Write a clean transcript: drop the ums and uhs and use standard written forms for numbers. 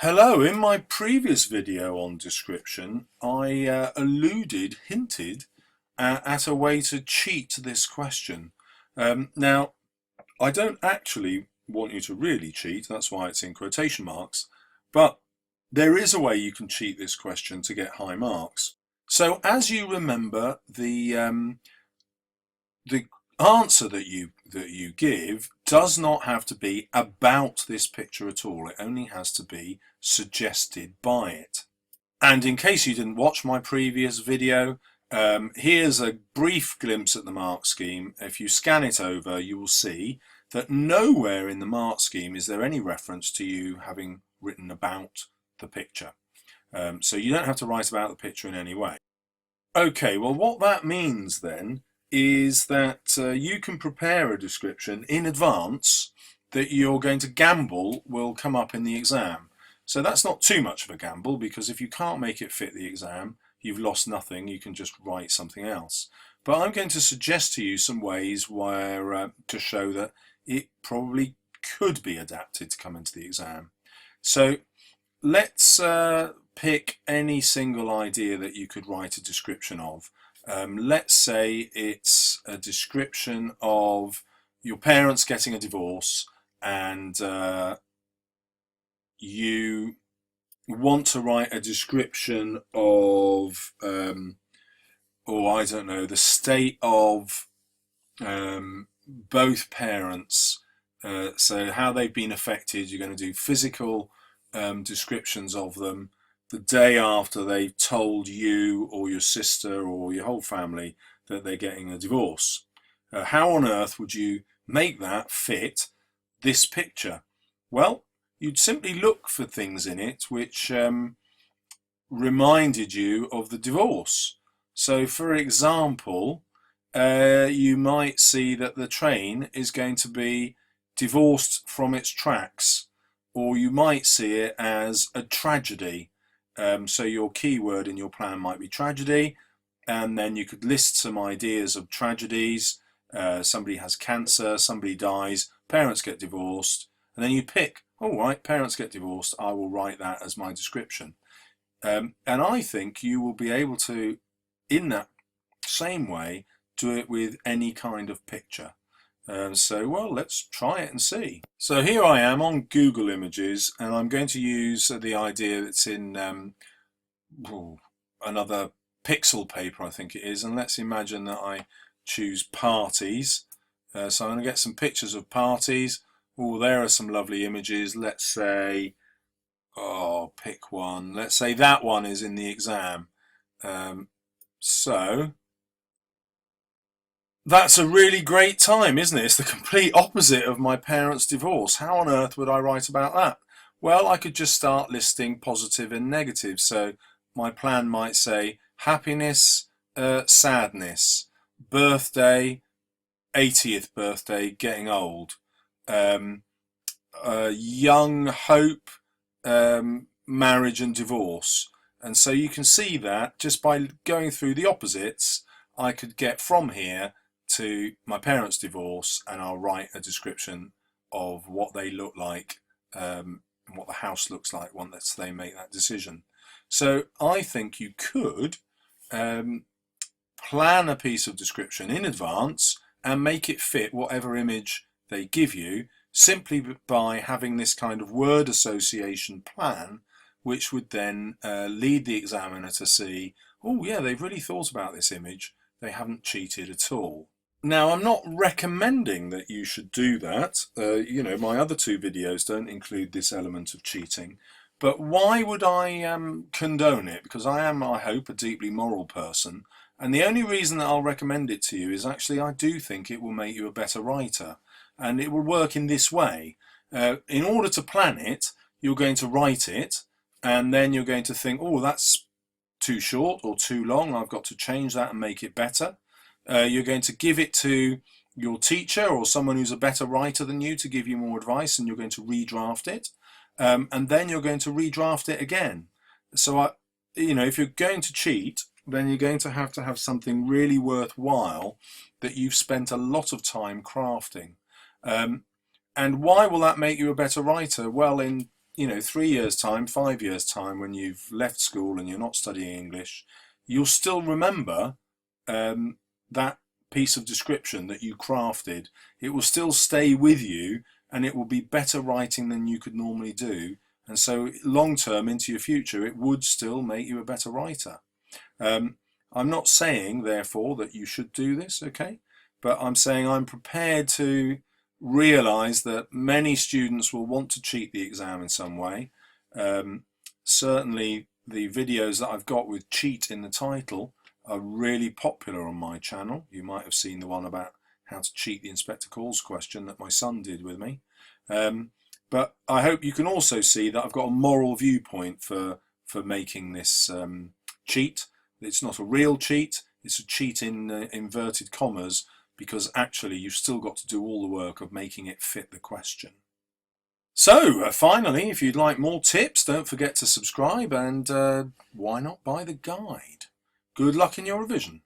Hello, in my previous video on description, I hinted at a way to cheat this question. Now, I don't actually want you to really cheat, that's why it's in quotation marks, but there is a way you can cheat this question to get high marks. So as you remember, the answer that you give does not have to be about this picture at all. It only has to be suggested by it. And in case you didn't watch my previous video, here's a brief glimpse at the mark scheme. If you scan it over, you will see that nowhere in the mark scheme is there any reference to you having written about the picture. So you don't have to write about the picture in any way. Okay, well, what that means then is that you can prepare a description in advance that you're going to gamble will come up in the exam. So that's not too much of a gamble, because if you can't make it fit the exam, you've lost nothing. You can just write something else. But I'm going to suggest to you some ways where to show that it probably could be adapted to come into the exam. So let's pick any single idea that you could write a description of. Let's say it's a description of your parents getting a divorce, and you want to write a description of, I don't know, the state of both parents, so how they've been affected. You're going to do physical descriptions of them the day after they've told you or your sister or your whole family that they're getting a divorce. How on earth would you make that fit this picture? Well, you'd simply look for things in it which reminded you of the divorce. So, for example, you might see that the train is going to be divorced from its tracks, or you might see it as a tragedy. So your keyword in your plan might be tragedy, and then you could list some ideas of tragedies. Somebody has cancer, somebody dies, parents get divorced, and then you pick, all right, parents get divorced, I will write that as my description. And I think you will be able to, in that same way, do it with any kind of picture. Well, let's try it and see. So here I am on Google Images, and I'm going to use the idea that's in another pixel paper, I think it is, and let's imagine that I choose parties. So I'm going to get some pictures of parties. Oh, there are some lovely images. Let's say, pick one. Let's say that one is in the exam. So that's a really great time, isn't it? It's the complete opposite of my parents' divorce. How on earth would I write about that? Well, I could just start listing positive and negative. So my plan might say happiness, sadness, birthday, 80th birthday, getting old, young hope, marriage and divorce. And so you can see that just by going through the opposites, I could get from here to my parents' divorce, and I'll write a description of what they look like and what the house looks like once they make that decision. So I think you could plan a piece of description in advance and make it fit whatever image they give you, simply by having this kind of word association plan, which would then lead the examiner to see, oh yeah, they've really thought about this image, they haven't cheated at all. Now, I'm not recommending that you should do that. My other two videos don't include this element of cheating. But why would I condone it? Because I am, I hope, a deeply moral person. And the only reason that I'll recommend it to you is actually I do think it will make you a better writer. And it will work in this way. In order to plan it, you're going to write it, and then you're going to think, oh, that's too short or too long. I've got to change that and make it better. You're going to give it to your teacher or someone who's a better writer than you to give you more advice, and you're going to redraft it, and then you're going to redraft it again. So if you're going to cheat, then you're going to have something really worthwhile that you've spent a lot of time crafting. And why will that make you a better writer? Well, in 3 years time, 5 years time, when you've left school and you're not studying English, you'll still remember that piece of description that you crafted. It will still stay with you, and it will be better writing than you could normally do. And so long term into your future, it would still make you a better writer. I'm not saying, therefore, that you should do this, okay? But I'm saying I'm prepared to realise that many students will want to cheat the exam in some way. Certainly the videos that I've got with cheat in the title are really popular on my channel. You might have seen the one about how to cheat the inspector calls question that my son did with me. But I hope you can also see that I've got a moral viewpoint for making this cheat. It's not a real cheat, it's a cheat in inverted commas, because actually you've still got to do all the work of making it fit the question. So finally, if you'd like more tips, don't forget to subscribe, and why not buy the guide? Good luck in your revision.